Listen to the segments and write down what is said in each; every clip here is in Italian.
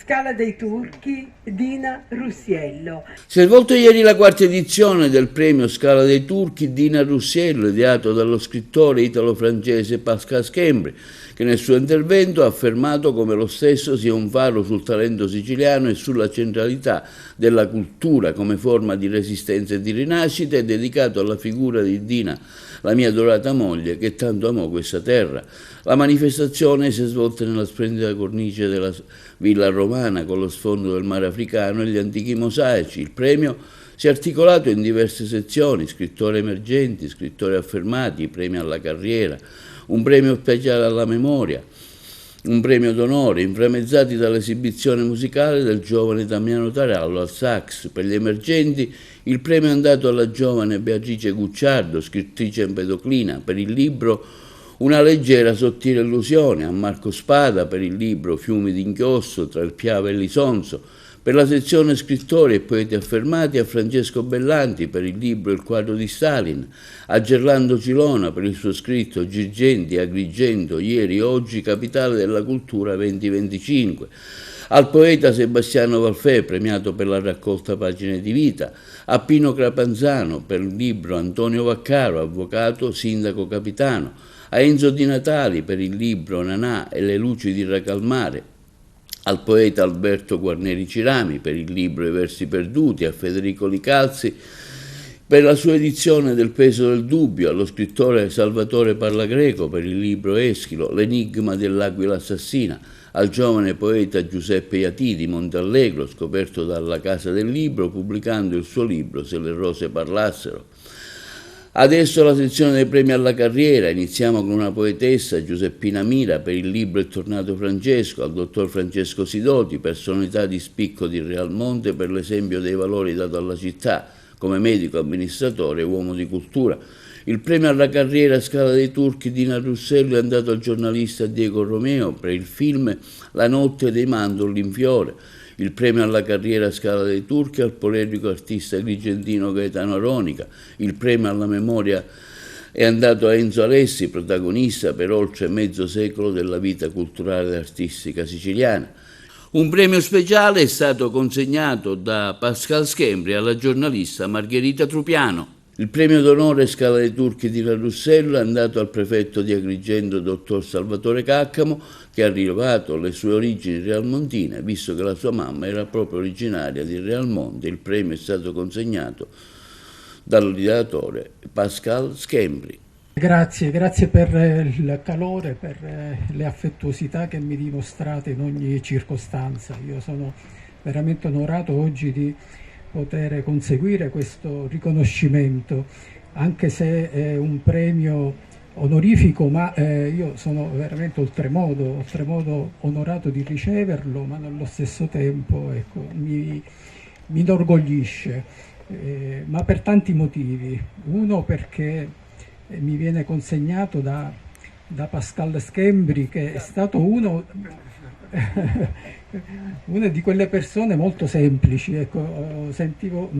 Scala dei Turchi, Dina Russiello. Si è svolto ieri la quarta edizione del premio Scala dei Turchi Dina Russiello, ideato dallo scrittore italo-francese Pascal Schembri, che nel suo intervento ha affermato come lo stesso sia un faro sul talento siciliano e sulla centralità della cultura come forma di resistenza e di rinascita, e dedicato alla figura di Dina, la mia adorata moglie, che tanto amò questa terra. La manifestazione si è svolta nella splendida cornice della Villa Romana con lo sfondo del mare africano e gli antichi mosaici. Il premio si è articolato in diverse sezioni: scrittori emergenti, scrittori affermati, premi alla carriera, un premio speciale alla memoria, un premio d'onore, inframmezzati dall'esibizione musicale del giovane Damiano Tarallo al sax. Per gli emergenti il premio è andato alla giovane Beatrice Gucciardo, scrittrice empedoclina, per il libro Una leggera sottile illusione, a Marco Spada per il libro Fiumi d'inchiostro tra il Piave e l'Isonzo, per la sezione scrittori e poeti affermati a Francesco Bellanti per il libro Il quadro di Stalin, a Gerlando Cilona per il suo scritto Girgenti, Agrigento, ieri, oggi, capitale della cultura 2025, al poeta Sebastiano Valfè, premiato per la raccolta Pagine di vita, a Pino Crapanzano per il libro Antonio Vaccaro, avvocato, sindaco capitano, a Enzo Di Natali per il libro Nanà e le luci di Racalmare, al poeta Alberto Guarneri Cirami per il libro I versi perduti, a Federico Licalzi per la sua edizione del Peso del dubbio, allo scrittore Salvatore Parlagreco per il libro Eschilo, L'enigma dell'aquila assassina, al giovane poeta Giuseppe Iatì di Montallegro, scoperto dalla Casa del Libro pubblicando il suo libro Se le rose parlassero. Adesso la sezione dei premi alla carriera. Iniziamo con una poetessa, Giuseppina Mira, per il libro È tornato Francesco, al dottor Francesco Sidoti, personalità di spicco di Realmonte per l'esempio dei valori dato alla città, come medico, amministratore e uomo di cultura. Il premio alla carriera Scala dei Turchi Dina Russiello è andato al giornalista Diego Romeo per il film La notte dei mandorli in fiore. Il premio alla carriera Scala dei Turchi al polemico artista agrigentino Gaetano Aronica. Il premio alla memoria è andato a Enzo Alessi, protagonista per oltre mezzo secolo della vita culturale e artistica siciliana. Un premio speciale è stato consegnato da Pascal Schembri alla giornalista Margherita Trupiano. Il premio d'onore Scala dei Turchi di La Russello è andato al prefetto di Agrigento, dottor Salvatore Caccamo, che ha rilevato le sue origini realmontine, visto che la sua mamma era proprio originaria di Realmonte. Il premio è stato consegnato dall'ideatore Pascal Schembri. Grazie per il calore, per le affettuosità che mi dimostrate in ogni circostanza. Io sono veramente onorato oggi di poter conseguire questo riconoscimento, anche se è un premio onorifico, ma io sono veramente oltremodo onorato di riceverlo, ma nello stesso tempo ecco, mi inorgoglisce, ma per tanti motivi. Uno, perché mi viene consegnato da Pascal Schembri, che è stato una di quelle persone molto semplici, ecco, sentivo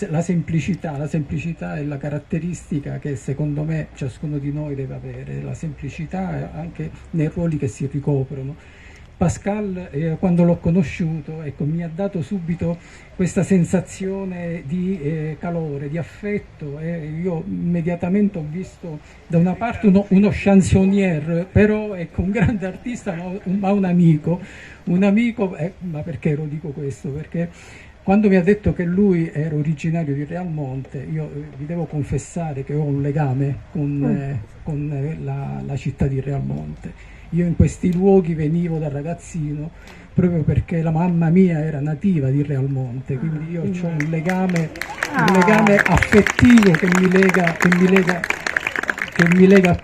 la semplicità è la caratteristica che secondo me ciascuno di noi deve avere, la semplicità anche nei ruoli che si ricoprono. Pascal, quando l'ho conosciuto, ecco, mi ha dato subito questa sensazione di calore, di affetto, e io immediatamente ho visto da una parte uno chansonnier, però ecco, un grande artista, ma un amico, ma perché lo dico questo? Perché quando mi ha detto che lui era originario di Realmonte, io vi devo confessare che ho un legame con la città di Realmonte. Io in questi luoghi venivo da ragazzino proprio perché la mamma mia era nativa di Realmonte, quindi io ho un legame affettivo che mi lega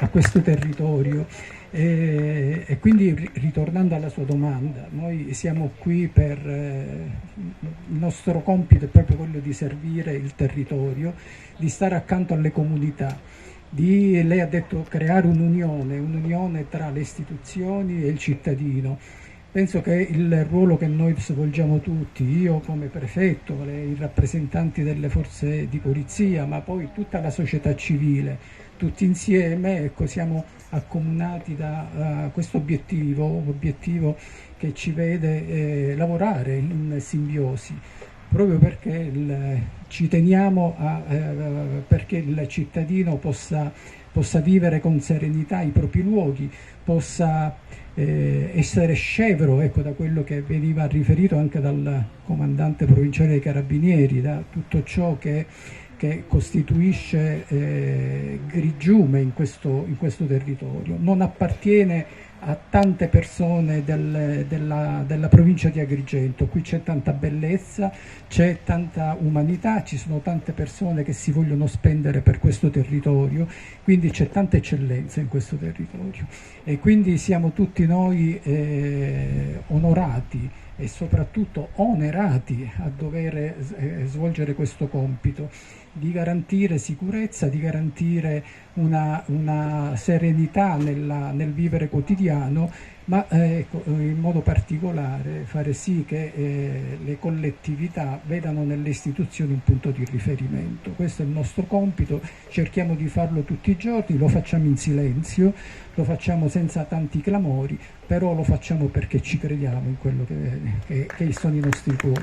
a questo territorio. E quindi, ritornando alla sua domanda, noi siamo qui per il nostro compito è proprio quello di servire il territorio, di stare accanto alle comunità, lei ha detto creare un'unione tra le istituzioni e il cittadino. Penso che il ruolo che noi svolgiamo tutti, io come prefetto, i rappresentanti delle forze di polizia, ma poi tutta la società civile, tutti insieme, ecco, siamo accomunati da questo obiettivo che ci vede lavorare in simbiosi, proprio perché ci teniamo perché il cittadino possa vivere con serenità i propri luoghi, possa essere scevro, ecco, da quello che veniva riferito anche dal comandante provinciale dei Carabinieri, da tutto ciò che costituisce grigiume in questo territorio. Non appartiene a tante persone della provincia di Agrigento. Qui c'è tanta bellezza, c'è tanta umanità, ci sono tante persone che si vogliono spendere per questo territorio, quindi c'è tanta eccellenza in questo territorio e quindi siamo tutti noi onorati e soprattutto onerati a dover svolgere questo compito di garantire sicurezza, di garantire una serenità nel vivere quotidiano, ma ecco, in modo particolare fare sì che le collettività vedano nelle istituzioni un punto di riferimento. Questo è il nostro compito, cerchiamo di farlo tutti i giorni, lo facciamo in silenzio, lo facciamo senza tanti clamori, però lo facciamo perché ci crediamo in quello che sono i nostri cuori.